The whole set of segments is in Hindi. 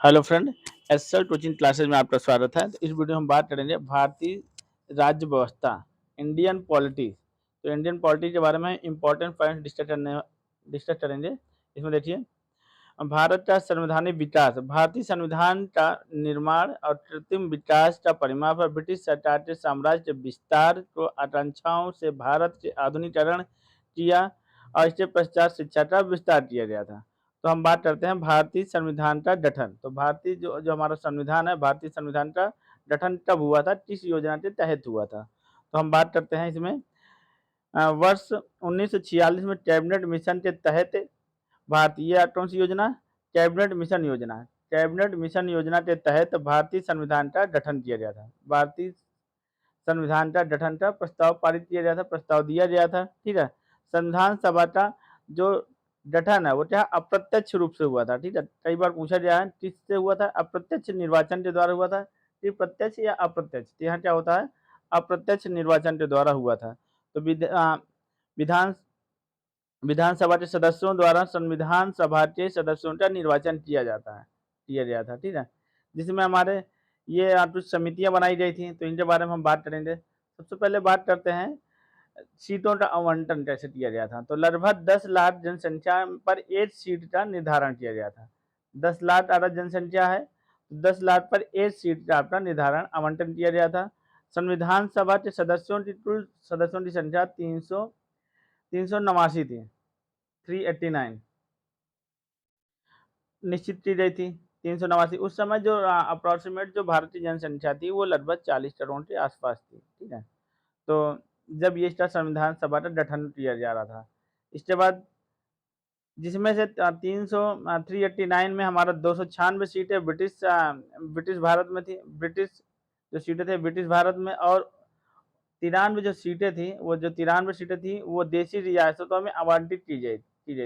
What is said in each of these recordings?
Hello friend, SL coaching classes में आपका स्वागत है। तो इस वीडियो में हम बात करेंगे भारतीय राज्य व्यवस्था, इंडियन पॉलिटी। तो इंडियन पॉलिटी के बारे में इंपॉर्टेंट पॉइंट डिस्कस करेंगे। इसमें देखिए, भारत का संवैधानिक विकास। भारतीय संविधान का निर्माण और कृत्रिम विकास का परिमाप है। ब्रिटिश सरकार के साम्राज्य के विस्तार को आकांक्षाओं से भारत के आधुनिकीकरण किया और इसके पश्चात शिक्षा का विस्तार किया गया था। तो हम बात करते हैं भारतीय संविधान का गठन। तो भारतीय जो जो हमारा संविधान है, भारतीय संविधान का गठन कब हुआ था, किस योजना के तहत हुआ था। तो हम बात करते हैं इसमें वर्ष 1946 में कैबिनेट मिशन के तहत भारतीय कौन सी योजना, कैबिनेट मिशन योजना। कैबिनेट मिशन योजना के तहत भारतीय संविधान का गठन किया गया था। भारतीय संविधान का गठन का प्रस्ताव पारित किया गया था, प्रस्ताव दिया गया था। ठीक है। संविधान सभा का जो गठन है वो क्या अप्रत्यक्ष रूप से हुआ था। ठीक है, कई बार पूछा गया है किससे हुआ था, अप्रत्यक्ष निर्वाचन के द्वारा हुआ था, कि प्रत्यक्ष या अप्रत्यक्ष। तो यहाँ क्या होता है, अप्रत्यक्ष निर्वाचन के द्वारा हुआ था। तो विधान विधानसभा के सदस्यों द्वारा संविधान सभा के सदस्यों का निर्वाचन किया गया था। ठीक है, जिसमें हमारे ये कुछ समितियां बनाई गई थी। तो इनके बारे में हम बात करेंगे। सबसे पहले बात करते हैं सीटों का आवंटन कैसे किया गया था। तो लगभग 10 लाख जनसंख्या पर एक सीट का निर्धारण किया गया था। 10 लाख अगर जनसंख्या है तो 10 लाख पर एक सीट का आपका निर्धारण आवंटन किया गया था। संविधान सभा के सदस्यों की कुल सदस्यों की संख्या 389 थी, 389 निश्चित की गई थी। 389 उस समय जो अप्रोक्सीमेट जो भारतीय जनसंख्या थी वो लगभग 40 करोड़ के आसपास थी। ठीक है, तो जब ये इसका संविधान सभा का गठन किया जा रहा था, इसके बाद जिसमें से 389 में हमारा 296 सीटें ब्रिटिश भारत में थी। ब्रिटिश जो सीटें थे ब्रिटिश भारत में, और 93 जो सीटें थी, वो जो 93 सीटें थी वो देशी रियासतों में आवंटित की गई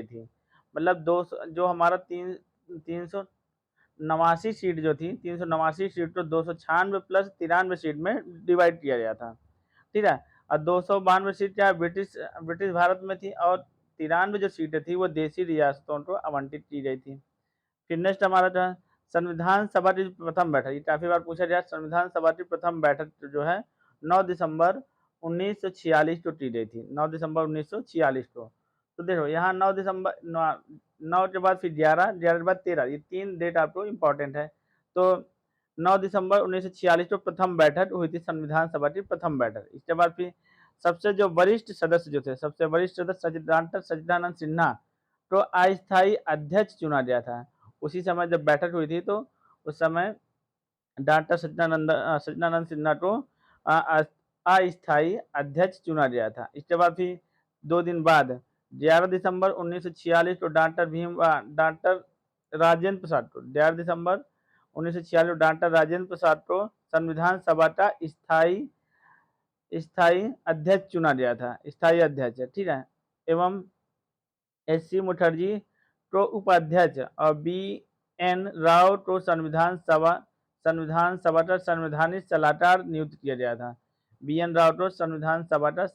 थी। मतलब दो जो हमारा 389 सीट जो थी, 389 सीट को 296 प्लस 93 सीट में डिवाइड किया गया था। ठीक है, और 292 सीट क्या ब्रिटिश ब्रिटिश भारत में थी, और 93 जो सीटें थी वो देशी रियासतों को आवंटित की गई थी। फिर नेक्स्ट हमारा जो है संविधान सभा की प्रथम बैठक, ये काफी बार पूछा गया। संविधान सभा की प्रथम बैठक जो है 9 दिसंबर 1946 को की गई थी। 9 दिसंबर 1946 को। तो देखो यहाँ 9 दिसंबर 9 के बाद फिर 11, 11 के बाद 13, ये 3 डेट आपको इम्पोर्टेंट है। तो 9 दिसंबर 1946 को प्रथम बैठक हुई थी, संविधान सभा की प्रथम बैठक। इसके बाद फिर सबसे जो वरिष्ठ सदस्य जो थे, सबसे वरिष्ठ सदस्य डॉक्टर सच्चिदानंद सिन्हा को अस्थायी अध्यक्ष चुना गया था। उसी समय जब बैठक हुई थी तो उस समय डॉक्टर सच्चिदानंद सिन्हा को अस्थायी अध्यक्ष चुना गया था। इसके बाद फिर 2 दिन बाद 11 दिसंबर 1946 को डॉक्टर राजेंद्र प्रसाद को 11 दिसंबर 1946 को डॉक्टर राजेंद्र प्रसाद को संविधान सभा का स्थायी अध्यक्ष चुना गया था, स्थायी अध्यक्ष। ठीक है, एवं एस.सी. मुखर्जी को उपाध्यक्ष और बी.एन. राव को संविधान सभा का संवैधानिक सलाहकार नियुक्त किया गया था। बी.एन. राव को संविधान सभा का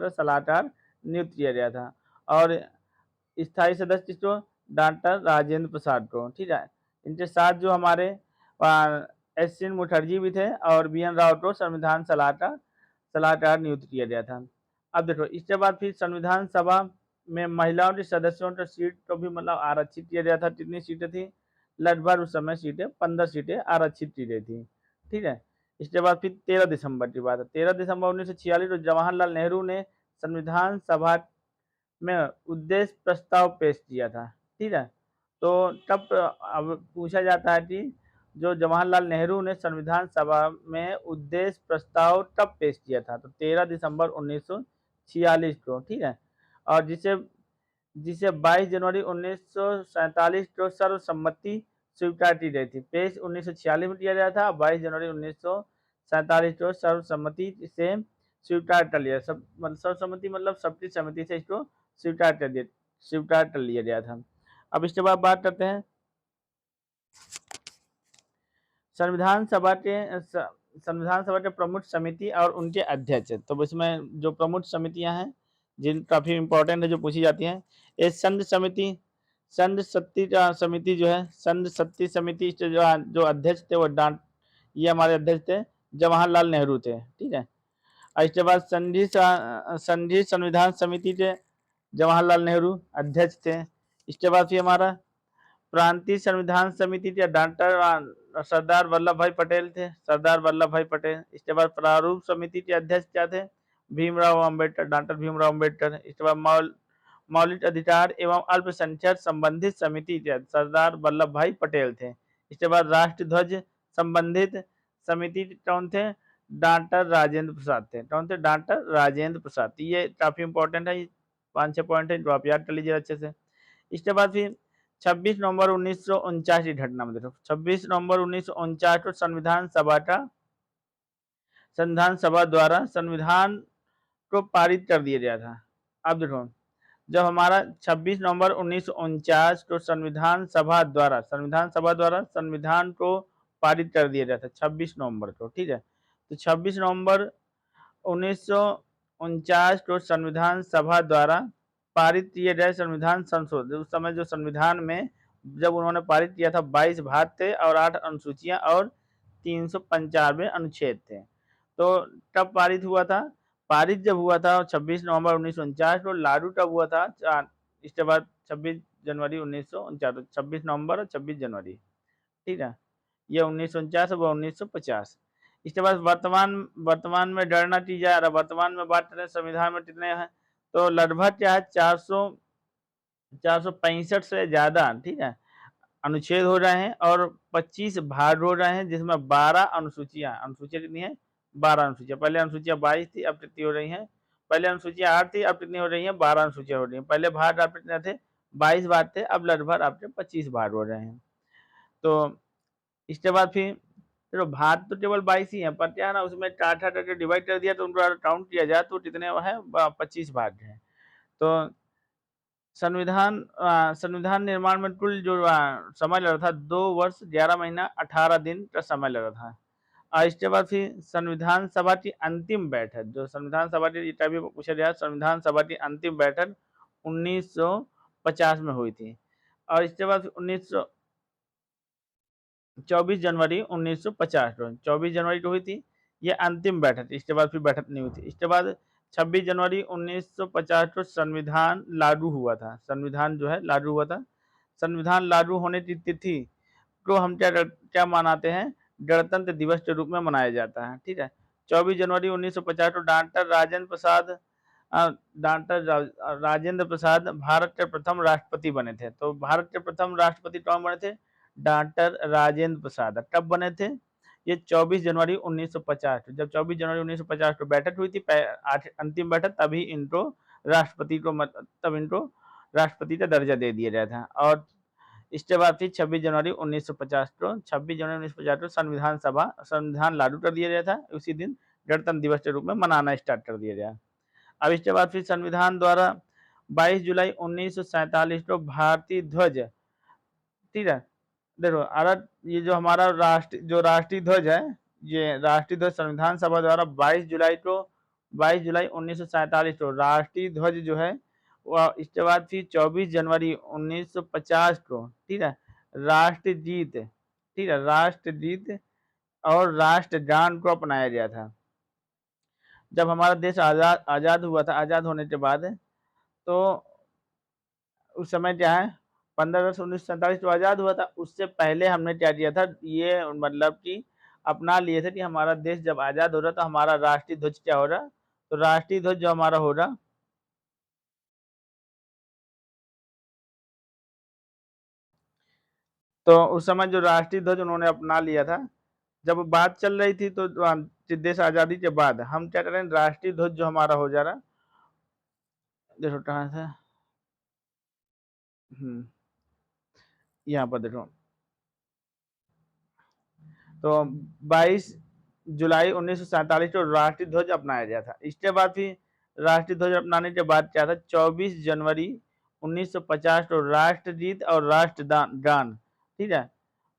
सलाहकार नियुक्त किया गया था। और स्थायी सदस्य किसको, डॉक्टर राजेंद्र प्रसाद को। ठीक है, इनके साथ जो हमारे एस.सी. मुखर्जी भी थे और बी.एन. राव को संविधान सलाहकार नियुक्त किया गया था। अब देखो इसके बाद फिर संविधान सभा में महिलाओं के सदस्यों का सीट को भी मतलब आरक्षित किया गया था। कितनी सीटें थी, लगभग उस समय सीटें 15 सीटें आरक्षित की गई थी। ठीक है, इसके बाद फिर 13 दिसंबर की बात है। 13 दिसंबर 1946 को जवाहरलाल नेहरू ने संविधान सभा में उद्देश्य प्रस्ताव पेश किया था। ठीक है, तो तब अब पूछा जाता है कि जो जवाहरलाल नेहरू ने संविधान सभा में उद्देश्य प्रस्ताव कब पेश किया था। तो 13 दिसंबर 1946 को। ठीक है, और जिसे जिसे 22 जनवरी 1947 को सर्वसम्मति स्वीकार की गई थी। पेश 1946 में किया गया था, 22 जनवरी 1947 को सर्वसम्मति से स्वीकार कर लिया। सर्वसम्मति मतलब सबकी सहमति से इसको स्वीकार कर लिया गया था। अब इसके बाद बात करते हैं संविधान सभा के प्रमुख समिति और उनके अध्यक्ष। तो इसमें जो प्रमुख समितियां हैं जिन काफी इंपॉर्टेंट है, जो पूछी जाती हैं, ये संघ समिति, संघ शक्ति समिति जो है, संघ शक्ति समिति के जो अध्यक्ष थे वो ये हमारे अध्यक्ष थे जवाहरलाल नेहरू थे, ठीक है। और इसके बाद संघीय संविधान समिति के जवाहरलाल नेहरू अध्यक्ष थे। इसके बाद फिर हमारा प्रांतीय संविधान समिति के डॉक्टर सरदार वल्लभ भाई पटेल थे, सरदार वल्लभ भाई पटेल। इसके बाद प्रारूप समिति के अध्यक्ष क्या थे, भीमराव अम्बेडकर, डॉक्टर भीमराव अम्बेडकर। इसके बाद मौलिक अधिकार एवं अल्पसंख्यक संबंधित समिति के सरदार वल्लभ भाई पटेल थे। इसके बाद राष्ट्र ध्वज संबंधित समिति कौन थे, डॉक्टर राजेंद्र प्रसाद थे। कौन थे, डॉक्टर राजेंद्र प्रसाद। ये काफी इंपॉर्टेंट है, 5-6 पॉइंट है जो आप याद कर लीजिए अच्छे से। इसके बाद फिर 26 नवंबर 1949 की घटना में देखो, 26 नवंबर 1949 को संविधान सभा द्वारा संविधान को पारित कर दिया गया था। अब देखो, जब हमारा 26 नवंबर 1949 को संविधान सभा द्वारा संविधान को पारित कर दिया गया था 26 नवंबर को, ठीक है। तो 26 नवंबर 1949 को संविधान सभा द्वारा पारित किए गए संविधान संशोधन, उस समय जो संविधान में जब उन्होंने पारित किया था 22 भाग थे और 8 अनुसूचियां और 395 अनुच्छेद थे। तो कब पारित हुआ था, पारित जब हुआ था 26 नवंबर 1949 को, लागू कब हुआ था, इसके बाद 26 जनवरी 1949, 26 नवंबर और 26 जनवरी, ठीक है। ये 1949 और 1950। इसके बाद वर्तमान में गणना की जाए, वर्तमान में बात करें संविधान में कितने हैं, तो लगभग क्या है 465 से ज्यादा, ठीक है, अनुच्छेद हो रहे हैं और 25 भाग हो रहे हैं, जिसमें 12 अनुसूचियां कितनी है, 12 अनुसूचियां। पहले अनुसूचियां 22 थी, अब कितनी हो रही हैं, पहले अनुसूचियां 8 थी, अब कितनी हो रही हैं, 12 अनुसूचियां हो रही हैं। पहले भाग आप कितने थे, 22 भाग थे, अब लगभग आपके 25 भाग हो रहे हैं। तो इसके बाद फिर चलो भाग तो केवल 22 ही है, पर क्या है ना, उसमें काट करके डिवाइड कर दिया तो उनको काउंट किया जाए तो कितने है, 25 भाग है। तो संविधान निर्माण में कुल जो समय लगा था 2 वर्ष 11 महीना 18 दिन का समय लगा था। और इसके बाद फिर संविधान सभा की अंतिम बैठक, जो संविधान सभा की भी पूछा गया, संविधान सभा की अंतिम बैठक 1950 में हुई थी। और इसके बाद 24 जनवरी 1950 को, 24 जनवरी को हुई थी ये अंतिम बैठक। इसके बाद फिर बैठक नहीं हुई थी। इसके बाद 26 जनवरी 1950 को संविधान लागू हुआ था, संविधान जो है लागू हुआ था। संविधान लागू होने की तिथि को हम क्या मनाते हैं, गणतंत्र दिवस के रूप में मनाया जाता है, ठीक है। 24 जनवरी 1950 को डॉक्टर राजेंद्र प्रसाद भारत के प्रथम राष्ट्रपति बने थे। तो भारत के प्रथम राष्ट्रपति कौन बने थे, डॉक्टर राजेंद्र प्रसाद। कब बने थे, ये 24 जनवरी 1950, जब 24 जनवरी 1950 को बैठक हुई थी, अंतिम बैठक, तभी इनको राष्ट्रपति का दर्जा दे दिया गया था। और इसके बाद फिर 26 जनवरी 1950 को संविधान लागू कर दिया गया था। उसी दिन गणतंत्र दिवस के रूप में मनाना स्टार्ट कर दिया गया। अब इसके बाद फिर संविधान द्वारा 22 जुलाई 1947 को भारतीय ध्वज, ठीक है, देखो अगर ये जो हमारा राष्ट्रीय ध्वज है, ये राष्ट्रीय ध्वज संविधान सभा द्वारा 22 जुलाई 1947 को राष्ट्रीय ध्वज जो है वह, इसके बाद फिर 24 जनवरी 1950 को, ठीक है, राष्ट्रगीत, ठीक है, राष्ट्रगीत और राष्ट्रगान को अपनाया गया था। जब हमारा देश आजाद हुआ था, आजाद होने के बाद तो उस समय क्या है, 15 अगस्त 1947 को आजाद हुआ था। उससे पहले हमने क्या किया था, ये मतलब कि अपना लिए थे कि हमारा देश जब आजाद हो रहा तो हमारा राष्ट्रीय ध्वज क्या हो रहा, तो राष्ट्रीय ध्वज जो हमारा हो रहा, तो उस समय जो राष्ट्रीय ध्वज उन्होंने अपना लिया था। जब बात चल रही थी तो देश आजादी के बाद हम क्या करें, राष्ट्रीय ध्वज जो हमारा हो जा रहा, देखो कहाँ से, यहाँ पर देखो, तो 22 जुलाई 1947 को राष्ट्रीय ध्वज अपनाया गया था। इसके बाद फिर राष्ट्रीय ध्वज अपनाने के बाद क्या था, 24 जनवरी 1950 को राष्ट्रगीत और राष्ट्रगान, ठीक है,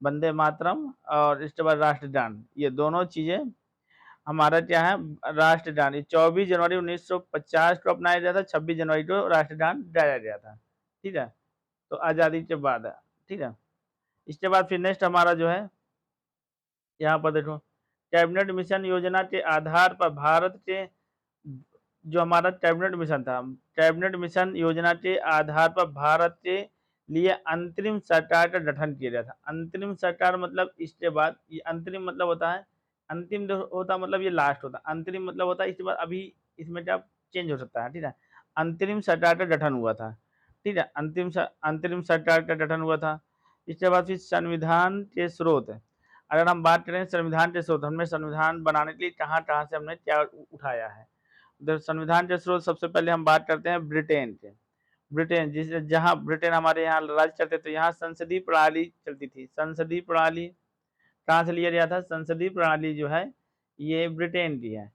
वंदे मातरम और इसके बाद राष्ट्रगान, ये दोनों चीजें हमारा क्या है, राष्ट्रगान 24 जनवरी 1950 को अपनाया गया था, 26 जनवरी को राष्ट्रगान गाया गया था, ठीक है। तो आज़ादी के बाद है, ठीक है। इसके बाद फिर नेक्स्ट हमारा जो है, यहाँ पर देखो, कैबिनेट मिशन योजना के आधार पर भारत के, जो हमारा कैबिनेट मिशन था, कैबिनेट मिशन योजना के आधार पर भारत के लिए अंतरिम सरकार का गठन किया गया था। अंतरिम सरकार मतलब इसके बाद, ये अंतरिम मतलब होता है, अंतिम जो होता मतलब ये लास्ट होता, अंतरिम मतलब होता है इसके बाद अभी इसमें क्या चेंज हो सकता है, ठीक है। अंतरिम सरकार का गठन हुआ था, ठीक है, अंतरिम सरकार का गठन हुआ था। इसके बाद फिर संविधान के स्रोत, अगर हम बात करें संविधान के स्रोत, हमने संविधान बनाने के लिए कहाँ कहाँ से हमने क्या उठाया है। संविधान के स्रोत सबसे पहले हम बात करते हैं ब्रिटेन के। ब्रिटेन, जिस जहाँ ब्रिटेन हमारे यहाँ राज्य करते थे, यहाँ संसदीय प्रणाली चलती थी। संसदीय प्रणाली कहाँ से लिया गया था? संसदीय प्रणाली जो है ये ब्रिटेन की है।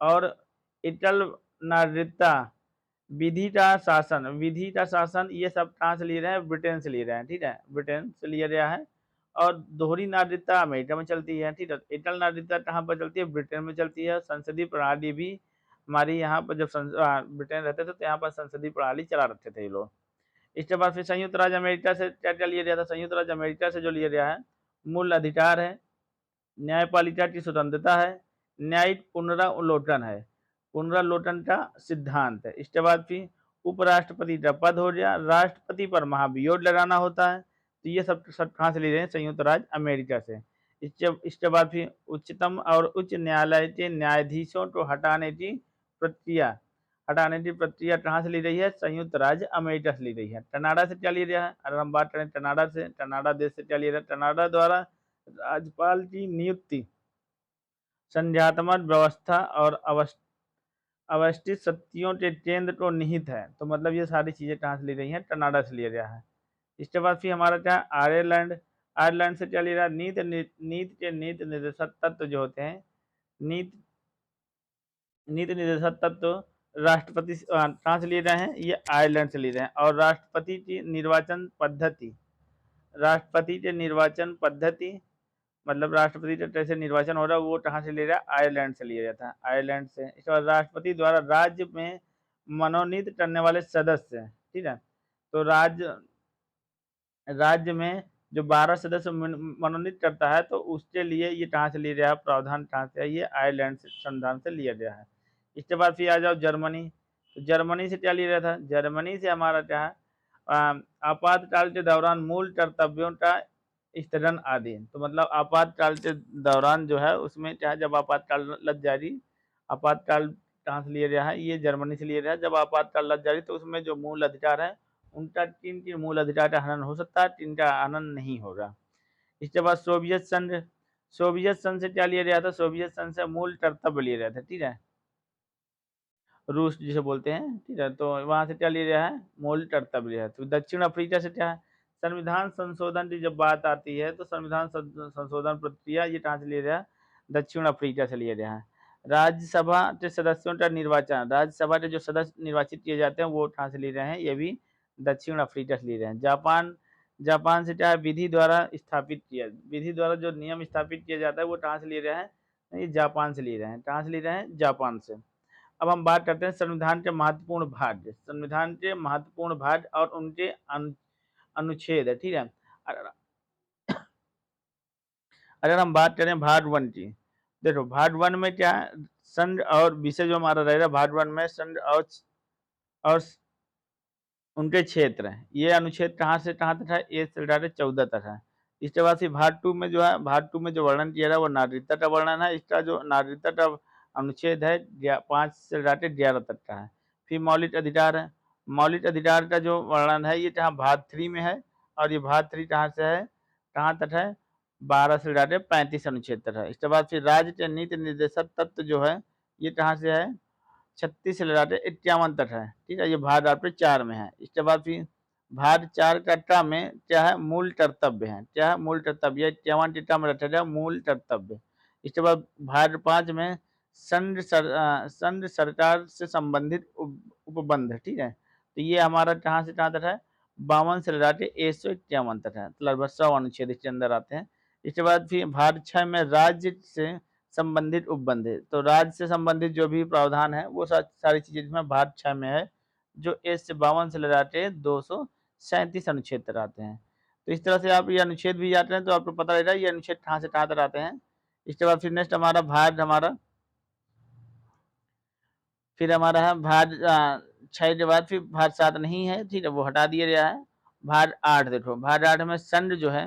और एकल नागरिकता, विधि का शासन ये सब कहाँ से लिए रहे हैं? ब्रिटेन से लिए रहे हैं, ठीक है, ब्रिटेन से लिया गया है। और दोहरी नागरिकता अमेरिका में चलती है, ठीक है। एकल नागरिकता कहाँ पर चलती है? ब्रिटेन में चलती है। संसदीय प्रणाली भी हमारी यहाँ पर, जब ब्रिटेन रहते थे तो यहाँ पर संसदीय प्रणाली चला रखते थे ये लोग। इसके बाद फिर संयुक्त राज्य अमेरिका से क्या क्या लिया गया था? संयुक्त राज्य अमेरिका से जो लिया गया है, मूल अधिकार है, न्यायपालिका की स्वतंत्रता है, न्यायिक पुनरावलोकन है, पुनरावलोकन का सिद्धांत है। इसके बाद फिर उपराष्ट्रपति का पद हो गया, राष्ट्रपति पर महाभियोग लगाना होता है। तो ये सब सब कहाँ से ले रहे हैं? संयुक्त राज्य अमेरिका से। इसके बाद फिर उच्चतम और उच्च न्यायालय के न्यायाधीशों को हटाने की प्रक्रिया कहाँ से ली रही है? संयुक्त राज्य अमेरिका से ली रही है। कनाडा से क्या लिया गया है? अगर हम बात करें कनाडा से, कनाडा देश से क्या लिया गया? कनाडा द्वारा राज्यपाल की नियुक्ति, संघात्मक व्यवस्था और अवस्थित शक्तियों के केंद्र को निहित है। तो मतलब ये सारी चीजें कहाँ से ली रही हैं? कनाडा से लिया गया है। इसके बाद फिर हमारा क्या? आयरलैंड, आयरलैंड से क्या लिया रहा? नीति निर्देशक तत्व जो होते हैं, नीति नीति निर्देशक तत्व राष्ट्रपति कहाँ से लिए रहे हैं? ये आयरलैंड से लिए रहे हैं। और राष्ट्रपति के निर्वाचन पद्धति, मतलब राष्ट्रपति का कैसे निर्वाचन हो रहा है, वो कहाँ से ले रहा है? आयरलैंड से लिया जाता है, आयरलैंड से। इसके बाद राष्ट्रपति द्वारा राज्य में मनोनीत करने वाले सदस्य, ठीक है। तो राज्य में जो 12 सदस्य मनोनीत करता है, तो उसके लिए ये कहाँ से लिया गया है? प्रावधान कहाँ से है? ये आयरलैंड से, संविधान से लिया गया है। इसके बाद फिर आ जाओ जर्मनी। तो जर्मनी से क्या लिया गया था? जर्मनी से हमारा क्या है? आपातकाल के दौरान मूल कर्तव्यों का स्थगन आदि। तो मतलब आपातकाल के दौरान जो है उसमें क्या है, जब आपातकाल लग जाएगी, आपातकाल कहाँ से लिया गया है? ये जर्मनी से लिया गया है। जब आपातकाल लग जाएगी तो उसमें जो मूल अधिकार है, उनका किन के मूल अधिकार का हनन हो सकता है, किन का हनन नहीं होगा। इसके बाद सोवियत संघ से क्या लिया गया था? सोवियत संघ से मूल कर्तव्य लिया गया था, ठीक है, रूस जिसे बोलते हैं, ठीक है। तो वहां से क्या लिया गया है? मूल कर्तव्य लिया है। तो दक्षिण अफ्रीका से क्या है? संविधान संशोधन की जब बात आती है तो संविधान संशोधन प्रक्रिया ये कहाँ से लिया गया है? दक्षिण अफ्रीका से लिया गया है। राज्यसभा के सदस्यों का निर्वाचन, राज्यसभा के जो सदस्य निर्वाचित किए जाते हैं वो कहाँ से लिए रहे हैं? ये भी दक्षिण अफ्रीका से लिए रहे हैं। जापान से क्या है? विधि द्वारा जो नियम स्थापित किया जाता है वो कहाँ से लिए रहे हैं? ये जापान से लिए रहे हैं। कहाँ से लिए रहे हैं? जापान से। अब हम बात करते हैं संविधान के महत्वपूर्ण भाग, संविधान के महत्वपूर्ण भाग और उनके अनुच्छेद, ठीक है। अगर अगर हम बात करें भाग 1 की, देखो भाग 1 में क्या है? संघ और विषय जो हमारा रहेगा भाग 1 में, संघ और उनके क्षेत्र हैं। ये अनुच्छेद कहाँ से कहाँ तक है? 1 से लेकर 14 तक है। इसके बाद फिर भाग 2 में जो है, भाग 2 में जो वर्णन किया है वो नागरिकता का वर्णन है। इसका जो नागरिकता का अनुच्छेद है 5 से लेकर 11 तक का है। फिर मौलिक अधिकार है। मौलिक अधिकार का जो वर्णन है ये कहाँ? भाग 3 में है। और ये भाग 3 कहाँ से है, कहाँ तक है? 12 से लेकर 35 अनुच्छेद तक है। इसके बाद फिर राज्य के नीति निर्देशक तत्व जो है ये कहाँ से है? 36 से लेकर 51 तक है, ठीक है। ये भाग आपके 4 में है। इसके बाद फिर भाग 4 का में क्या है? मूल कर्तव्य है। क्या है? मूल कर्तव्य। 51 टीका में रखा गया मूल कर्तव्य। इसके बाद भाग 5 में संघ सरकार से संबंधित उपबंध, ठीक है। तो ये हमारा कहाँ से कहाँ तक है? 52 से लेकर 151 तक है। तो लगभग 100 अनुच्छेद इसके अंदर आते हैं। इसके बाद फिर भाग 6 में राज्य से संबंधित उपबंध है। तो राज्य से संबंधित जो भी प्रावधान है वो सारी चीजें इसमें भाग 6 में है, जो 1 से 52 से लेकर 200 37 अनुच्छेद तक आते हैं। तो इस तरह से आप ये अनुच्छेद भी जाते हैं तो आपको पता रहेगा ये अनुच्छेद कहाँ से कहाँ तक आते हैं। इसके बाद फिर नेक्स्ट हमारा है भाग 6 के बाद फिर भाग 7 नहीं है, ठीक है, वो हटा दिया गया है। भाग 8 देखो, भाग 8 में संघ जो है,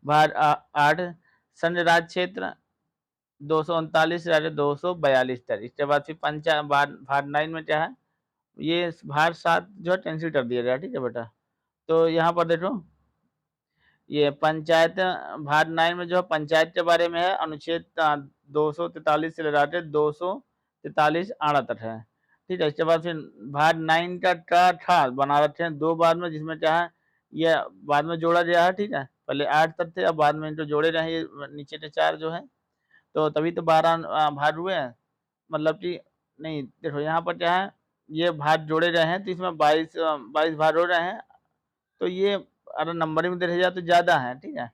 भाग 8 संघ राज्य क्षेत्र 239 राज्य 242 तक। इसके बाद फिर भाग 9 में क्या है, ये भाग 7 जो है कैंसिल कर दिया गया, ठीक है बेटा। तो यहाँ पर देखो ये पंचायत भाग 9 में जो है पंचायत के बारे में है, अनुच्छेद 243 से लगाकर 243 आड़ा तक है, ठीक है। इसके बाद फिर भाग 9 का था बना रखे हैं 2 बाद में, जिसमें क्या है ये बाद में जोड़ा गया है, ठीक है। पहले 8 तक थे, अब बाद में इनको जोड़े रहे ये नीचे के 4 जो है, तो तभी तो 12 भाग हुए हैं। मतलब कि नहीं, देखो यहाँ पर क्या है, ये भाग जोड़े गए हैं तो इसमें 22 भाग हो रहे हैं, तो ये अगर नंबरिंग में देखा जाए तो ज़्यादा है, ठीक है।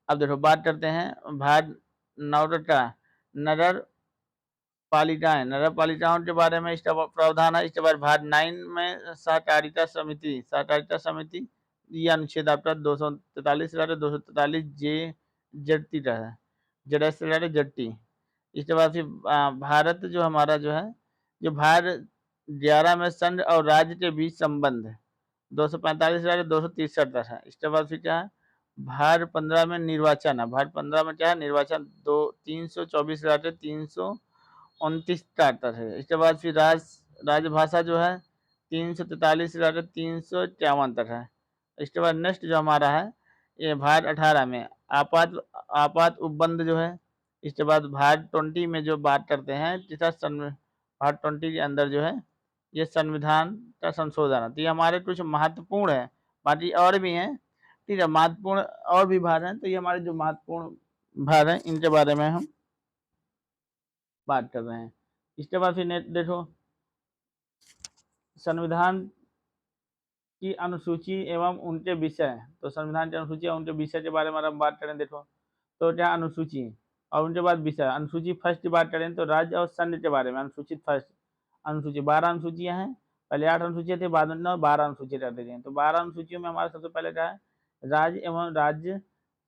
अब देखो बात करते हैं भाग 9 का, नगर पालिकाओं के बारे में इसका प्रावधान है। इसके बाद भाग 9 में सहकारिता समिति ये अनुच्छेद आपका 243 243 जेडती का है, जेडटी। इसके बाद फिर भारत जो हमारा जो है, जो भाग 11 में संघ और राज्य के बीच संबंध 245 263 तक है। इसके बाद फिर क्या है, भाग 15 में निर्वाचन है, भाग 15 में क्या है निर्वाचन 324 329 तक है। इसके बाद फिर राजभाषा जो है 343 351 तक है। इसके बाद नेक्स्ट जो हमारा है ये भाग 18 में आपात उपबंध जो है। इसके बाद भाग 20 में जो बात करते हैं भाग 20 के अंदर जो है ये संविधान का संशोधन है। तो ये हमारे कुछ महत्वपूर्ण है, बाकी और भी हैं, ठीक है, महत्वपूर्ण और भी भाग हैं। तो ये हमारे जो महत्वपूर्ण भाग हैं इनके बारे में हम बात कर रहे हैं। इसके बाद फिर देखो संविधान की अनुसूची एवं उनके विषय, तो संविधान की अनुसूची और उनके विषय के बारे में हम बात करें देखो, तो क्या अनुसूची और उनके बाद विषय। अनुसूची फर्स्ट की बात करें तो राज्य और संघ के बारे में अनुसूचित फर्स्ट अनुसूची 12 अनुसूचियां हैं, पहले 8 अनुसूचियां थी, बाद में 12 अनुसूची कर दी गई। तो 12 अनुसूचियों में हमारा सबसे पहले क्या है राज्य एवं राज्य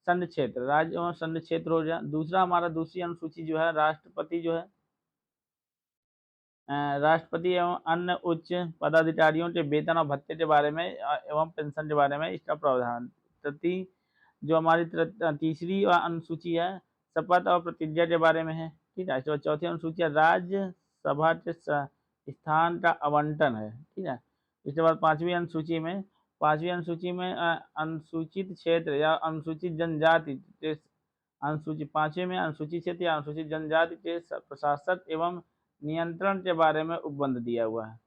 संघ क्षेत्र, राज्य एवं संघ क्षेत्र हो गया। दूसरा हमारा दूसरी अनुसूची जो है राष्ट्रपति जो है, राष्ट्रपति एवं अन्य उच्च पदाधिकारियों के वेतन और भत्ते के बारे में एवं पेंशन के बारे में इसका प्रावधान। जो हमारी तीसरी अनुसूची है शपथ और प्रतिज्ञा के बारे में है, ठीक है। इसके बाद चौथी अनुसूची राज्यसभा के स्थान का आवंटन है, ठीक है। इसके बाद पांचवी अनुसूची में अनुसूचित क्षेत्र या अनुसूचित जनजाति के पांचवी में अनुसूचित क्षेत्र या अनुसूचित जनजाति के प्रशासक एवं नियंत्रण के बारे में उपबंध दिया हुआ है।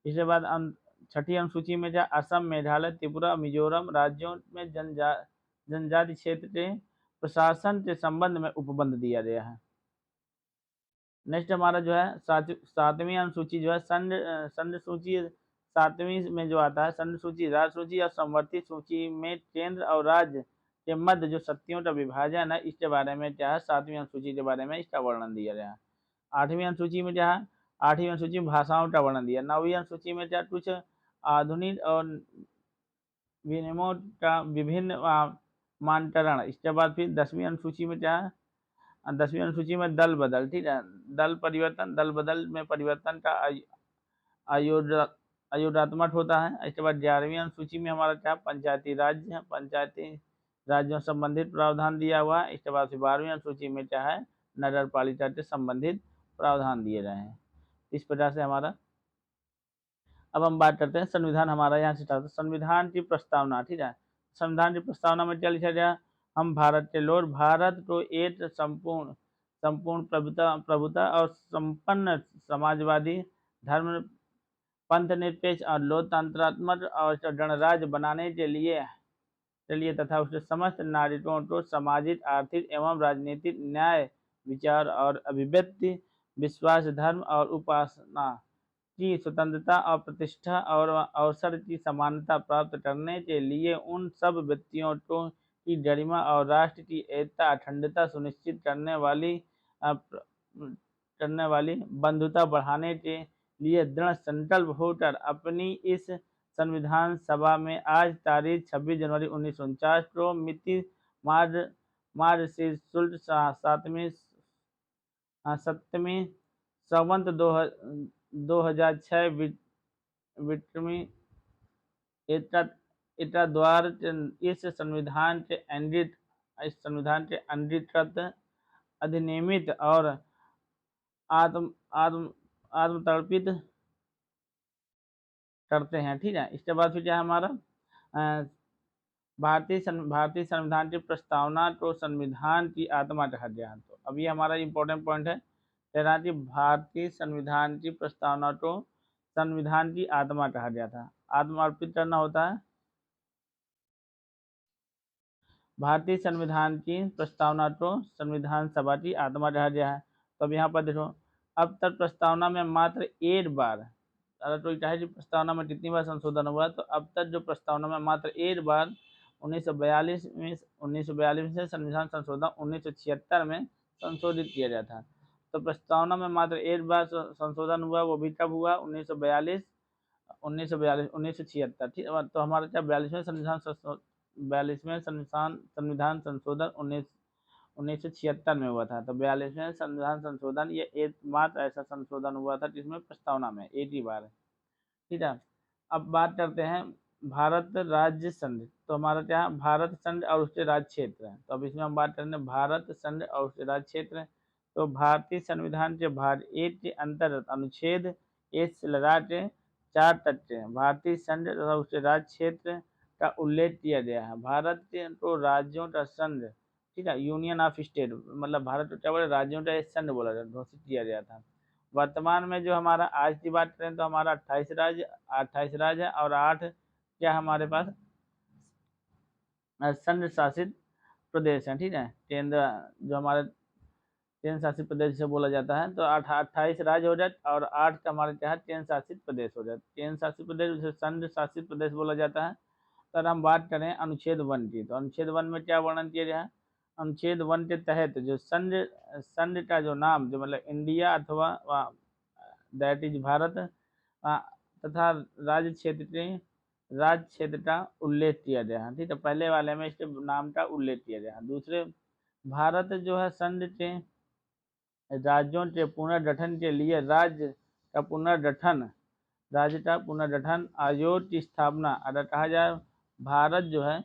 इसके बाद छठी अनुसूची में जो असम, मेघालय, त्रिपुरा, मिजोरम राज्यों में जनजाति क्षेत्र के प्रशासन के संबंध में उपबंध दिया गया है। नेक्स्ट हमारा जो है सातवीं अनुसूची जो है संघ सूची, सातवीं में जो आता है संघ सूची, राज्य सूची और समवर्ती सूची में केंद्र और राज्य के मध्य जो शक्तियों का विभाजन है इसके बारे में क्या है सातवीं अनुसूची के बारे में इसका वर्णन दिया गया है। आठवीं अनुसूची में क्या है, आठवीं अनुसूची में भाषाओं का वर्णन दिया। नौवीं अनुसूची में क्या कुछ आधुनिक और विनिमय का विभिन्न मानकरण। इसके बाद फिर 10वीं अनुसूची में क्या है, 10वीं अनुसूची में दल बदल, ठीक है, दल बदल में परिवर्तन का आयोगात्मक होता है। इसके बाद 11वीं अनुसूची में हमारा क्या पंचायती राज्य है, पंचायती राज्यों संबंधित प्रावधान दिया हुआ है। इसके बाद फिर 12वीं अनुसूची में क्या है नगर पालिका से संबंधित प्रावधान दिए गए हैं। इस प्रकार से हमारा अब हम बात करते हैं संविधान हमारा यहाँ से स्टार्ट है। संविधान की प्रस्तावना, ठीक है, संविधान की प्रस्तावना में क्या लिखा गया, हम भारत के लोग भारत को एक संपूर्ण प्रभुता और संपन्न समाजवादी धर्म पंथनिरपेक्ष और लोकतंत्रात्मक और गणराज्य बनाने के लिए तथा उसके समस्त नागरिकों को सामाजिक, आर्थिक एवं राजनीतिक न्याय, विचार और अभिव्यक्ति, विश्वास, धर्म और उपासना की स्वतंत्रता और प्रतिष्ठा और अवसर की समानता प्राप्त करने के लिए उन सब व्यक्तियों को की गरिमा और राष्ट्र की एकता अखंडता सुनिश्चित करने वाली बंधुता बढ़ाने के लिए दृढ़ संकल्प होकर अपनी इस संविधान सभा में आज तारीख 26 जनवरी 1949 को मिति मार्च मार्च से शुल्क सप्तमी संवत 2006 विक्रमी इतना द्वार इस संविधान के अंगीकृत अधिनियमित और आत्म आत्म आत्मतर्पित करते हैं। ठीक है, इसके बाद फिर क्या है हमारा भारतीय संविधान की प्रस्तावना को संविधान की आत्मा कहा गया। तो अभी हमारा इंपॉर्टेंट पॉइंट है तेरा कि भारतीय संविधान की प्रस्तावना को संविधान की आत्मा कहा गया था। आत्मा अर्पित करना होता है। भारतीय संविधान की प्रस्तावना को संविधान सभा की आत्मा कहा गया है। तो अब यहाँ पर देखो, अब तक प्रस्तावना में मात्र एक बार, अगर कोई चाहे कि प्रस्तावना में कितनी बार संशोधन हुआ, तो अब तक जो प्रस्तावना में मात्र एक बार 1942 में से संविधान संशोधन 1976 में संशोधित किया गया था। तो प्रस्तावना में मात्र एक बार संशोधन हुआ, वो भी कब हुआ? 1942 1976। ठीक है, तो हमारा क्या 42वें संविधान संशोधन 1976 में हुआ था। तो 42वें संविधान संशोधन ये एकमात्र ऐसा संशोधन हुआ था जिसमें प्रस्तावना में एक ही बार। ठीक है, अब बात करते हैं भारत राज्य संघ। तो हमारा क्या है? भारत संघ और उसके राज्य क्षेत्र है। तो अब इसमें हम बात करेंगे भारत संघ और उसके राज्य क्षेत्र। तो भारतीय संविधान के भाग 1 के अंतर्गत अनुच्छेद 1 से लगा के 4 तक के भारतीय संघ तथा उसके राज्य क्षेत्र का उल्लेख किया गया है। भारत के तो राज्यों का संघ, ठीक है, यूनियन ऑफ स्टेट, मतलब भारत को क्या बोले? राज्यों का एक संघ बोला जाता, घोषित किया गया था। वर्तमान में जो हमारा आज की बात करें तो हमारा 28 राज्य है और 8 क्या हमारे पास संघ शासित प्रदेश हैं। ठीक है, केंद्र जो हमारे केंद्र शासित प्रदेश से बोला जाता है। तो 28 राज्य हो जाए और 8 का हमारे क्या है? केंद्र शासित प्रदेश हो जाए। केंद्र शासित प्रदेश उसे संघ शासित प्रदेश बोला जाता है। तो हम बात करें अनुच्छेद 1 की, तो अनुच्छेद 1 में क्या वर्णन किया गया है? अनुच्छेद 1 के तहत जो संघ का जो नाम, जो मतलब इंडिया अथवा दैट इज भारत तथा राज्य क्षेत्र का उल्लेख किया गया है। ठीक है, पहले वाले में इसके नाम का उल्लेख किया गया है। दूसरे, भारत जो है संघ के राज्यों के पुनर्गठन के लिए राज्य का पुनर्गठन आयोग की स्थापना, अगर कहा जाए भारत जो है,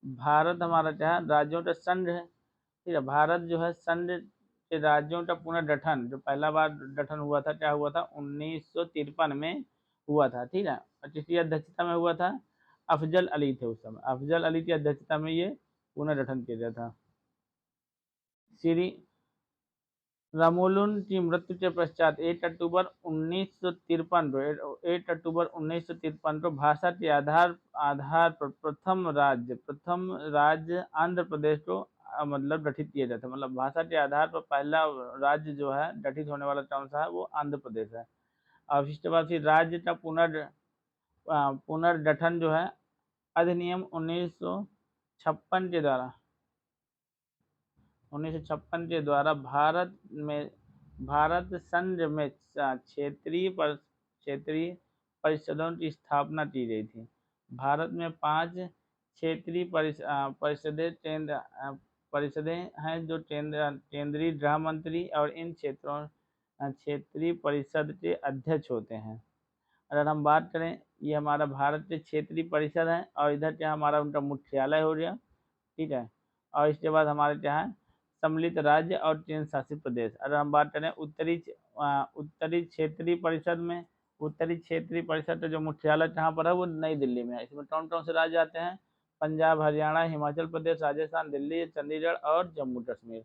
भारत हमारा क्या है? राज्यों का संघ है। ठीक है, भारत जो है संघ के राज्यों का पुनर्गठन, जो पहला बार गठन हुआ था, क्या हुआ था? 1953 में हुआ था। ठीक है, और किसकी अध्यक्षता में हुआ था? अफजल अली थे उस समय। अफजल अली की अध्यक्षता में ये पुनर्गठन किया गया था। श्री रामोलुन की मृत्यु के पश्चात 1 अक्टूबर 1953 को भाषा के आधार पर प्रथम राज्य आंध्र प्रदेश को मतलब गठित किया जाता है। मतलब भाषा के आधार पर पहला राज्य जो है गठित होने वाला कौन सा है? वो आंध्र प्रदेश है। और इसके बाद फिर राज्य का पुनर्गठन जो है अधिनियम 1956 के द्वारा 1956 के द्वारा भारत संघ में क्षेत्रीय परिषदों की स्थापना की गई थी। भारत में 5 क्षेत्रीय परिषदें हैं जो केंद्रीय गृह मंत्री और इन क्षेत्रीय परिषद के अध्यक्ष होते हैं। अगर हम बात करें, ये हमारा भारत के क्षेत्रीय परिषद है और इधर क्या हमारा उनका मुख्यालय हो गया। ठीक है, और इसके बाद हमारे क्या है? सम्मिलित राज्य और केंद्र शासित प्रदेश। अगर हम बात करें उत्तरी क्षेत्रीय परिषद में, उत्तरी क्षेत्रीय परिषद का जो मुख्यालय कहाँ पर है? वो नई दिल्ली में है। इसमें कौन कौन से राज्य आते हैं? पंजाब, हरियाणा, हिमाचल प्रदेश, राजस्थान, दिल्ली, चंडीगढ़ और जम्मू कश्मीर।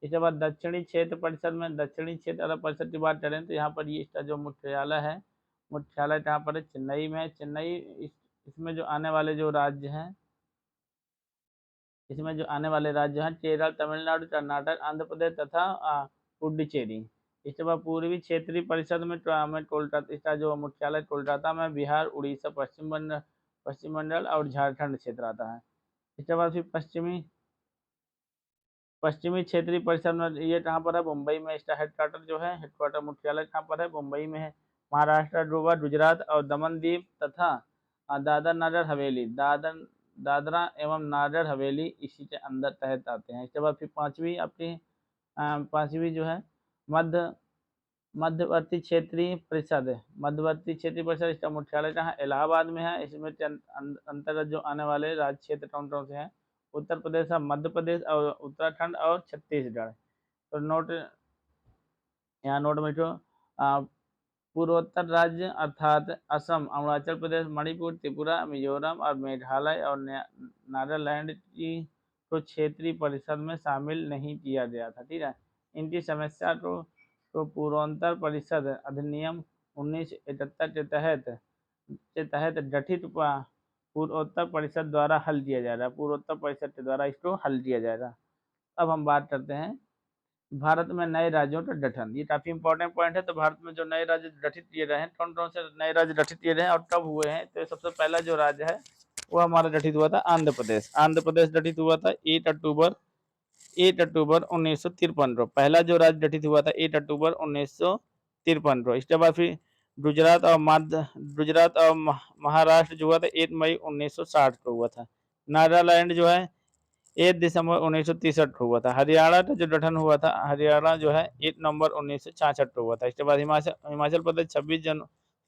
इसके बाद दक्षिणी क्षेत्र परिषद में, दक्षिणी क्षेत्र परिषद की बात करें तो यहाँ पर ये इसका जो मुख्यालय है, मुख्यालय कहाँ पर है? चेन्नई में। चेन्नई, इसमें जो आने वाले जो राज्य हैं, इसमें जो आने वाले राज्य हैं केरल, तमिलनाडु, कर्नाटक, आंध्र प्रदेश तथा पुडुचेरी। इसके बाद पूर्वी क्षेत्रीय परिषद में कोलकाता, इसका जो मुख्यालय कोलकाता में, बिहार, उड़ीसा, पश्चिम बंगाल और झारखंड क्षेत्र आता है। इसके बाद फिर पश्चिमी क्षेत्रीय परिषद में ये कहाँ पर है? मुंबई में। इसका हेडक्वार्टर जो है, हेडक्वार्टर मुख्यालय कहाँ पर है? मुंबई में है। महाराष्ट्र, गोवा, गुजरात और दमन दीप तथा दादर नगर हवेली, दादरा एवं नागर हवेली इसी के अंदर तहत आते हैं। इसके बाद फिर पांचवी आपकी पांचवी जो है मध्य मध्यवर्ती क्षेत्रीय परिषद है। मध्यवर्ती क्षेत्रीय परिषद इसका मुख्यालय कहाँ इलाहाबाद में है। इसमें अंतर्गत जो आने वाले राज्य क्षेत्र कौन कौन से हैं, उत्तर प्रदेश, मध्य प्रदेश और उत्तराखंड और छत्तीसगढ़। तो नोट यहाँ नोट में जो पूर्वोत्तर राज्य अर्थात असम, अरुणाचल प्रदेश, मणिपुर, त्रिपुरा, मिजोरम और मेघालय और नागालैंड की को क्षेत्रीय परिषद में शामिल नहीं किया गया था। ठीक है, इनकी समस्या को पूर्वोत्तर परिषद अधिनियम 1971 के तहत गठित पूर्वोत्तर परिषद द्वारा हल किया जाएगा। पूर्वोत्तर परिषद के द्वारा इसको हल किया जाएगा। अब हम बात करते हैं भारत में नए राज्यों का गठन। ये काफी इंपॉर्टेंट पॉइंट है। तो भारत में जो नए राज्य गठित किए गए हैं, कौन कौन से नए राज्य गठित किए गए हैं और कब हुए हैं, तो सबसे पहला जो राज्य है वो हमारा गठित हुआ था आंध्र प्रदेश। आंध्र प्रदेश गठित हुआ था 8 अक्टूबर 1953 को। पहला जो राज्य गठित हुआ था 8 अक्टूबर 1953 को। इसके बाद फिर गुजरात और महाराष्ट्र जो हुआ था 1 मई 1960 को हुआ था। नागालैंड जो है 1 दिसंबर 1963 को हुआ था। हरियाणा का जो गठन हुआ था, हरियाणा जो है 1 नवंबर 1966 को हुआ था। इसके बाद हिमाचल प्रदेश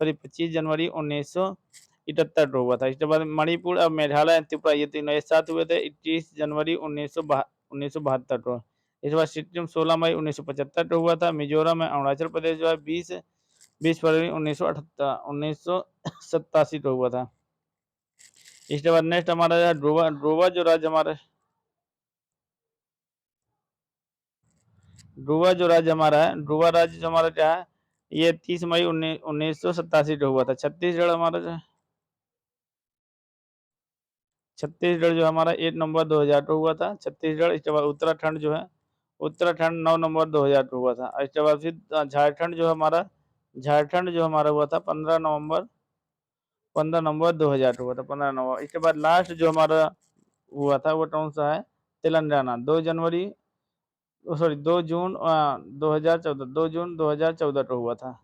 25 जनवरी 1971 को हुआ था। इसके बाद मणिपुर और मेघालय, त्रिपुरा ये तीनों एक साथ हुए थे 21 जनवरी 1972 को। इसके बाद सिक्किम 16 मई 1975 को हुआ था। मिजोरम में अरुणाचल प्रदेश जो है 20 फरवरी 1987 को हुआ था। इसके बाद नेक्स्ट हमारा गोवा जो राज्य हमारा गोवा जो राज्य हमारा है, गोवा राज्य जो हमारा क्या है, ये 30 मई 1987 को हुआ था। छत्तीसगढ़ हमारा जो है, छत्तीसगढ़ जो हमारा 1 नवंबर 2000 को हुआ था छत्तीसगढ़। इसके बाद उत्तराखंड जो है, उत्तराखंड 9 नवंबर 2000 को हुआ था। इसके बाद फिर झारखंड जो हमारा हुआ था 15 नवंबर 2000 को हुआ था। 15 नवंबर। इसके बाद लास्ट जो हमारा हुआ था वो कौन सा है, तेलंगाना 2 जून 2014 को हुआ था।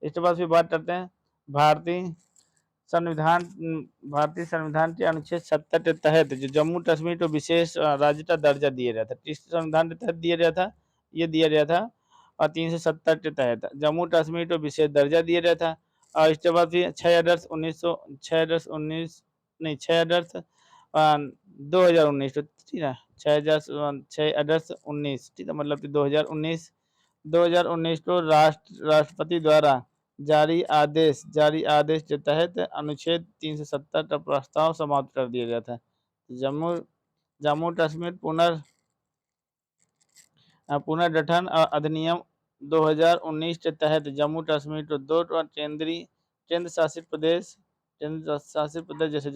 इसके बाद फिर बात करते हैं भारतीय संविधान भारतीय संविधान के अनुच्छेद 70 के तहत जो जम्मू कश्मीर को विशेष राज्य का दर्जा दिया गया था। किस संविधान के तहत दिया गया था, ये दिया गया था और 370 के तहत जम्मू कश्मीर को विशेष दर्जा दिया गया था। और इसके बाद फिर 6 अगस्त 2019 को, ठीक है, 6 अगस्त 2019, ठीक है, मतलब कि 2019 को राष्ट्रपति द्वारा जारी आदेश के तहत अनुच्छेद 370 का प्रस्ताव समाप्त कर दिया गया था। जम्मू जम्मू कश्मीर पुनर्गठन अधिनियम 2019 के तहत जम्मू कश्मीर को 2 केंद्र शासित प्रदेश जैसे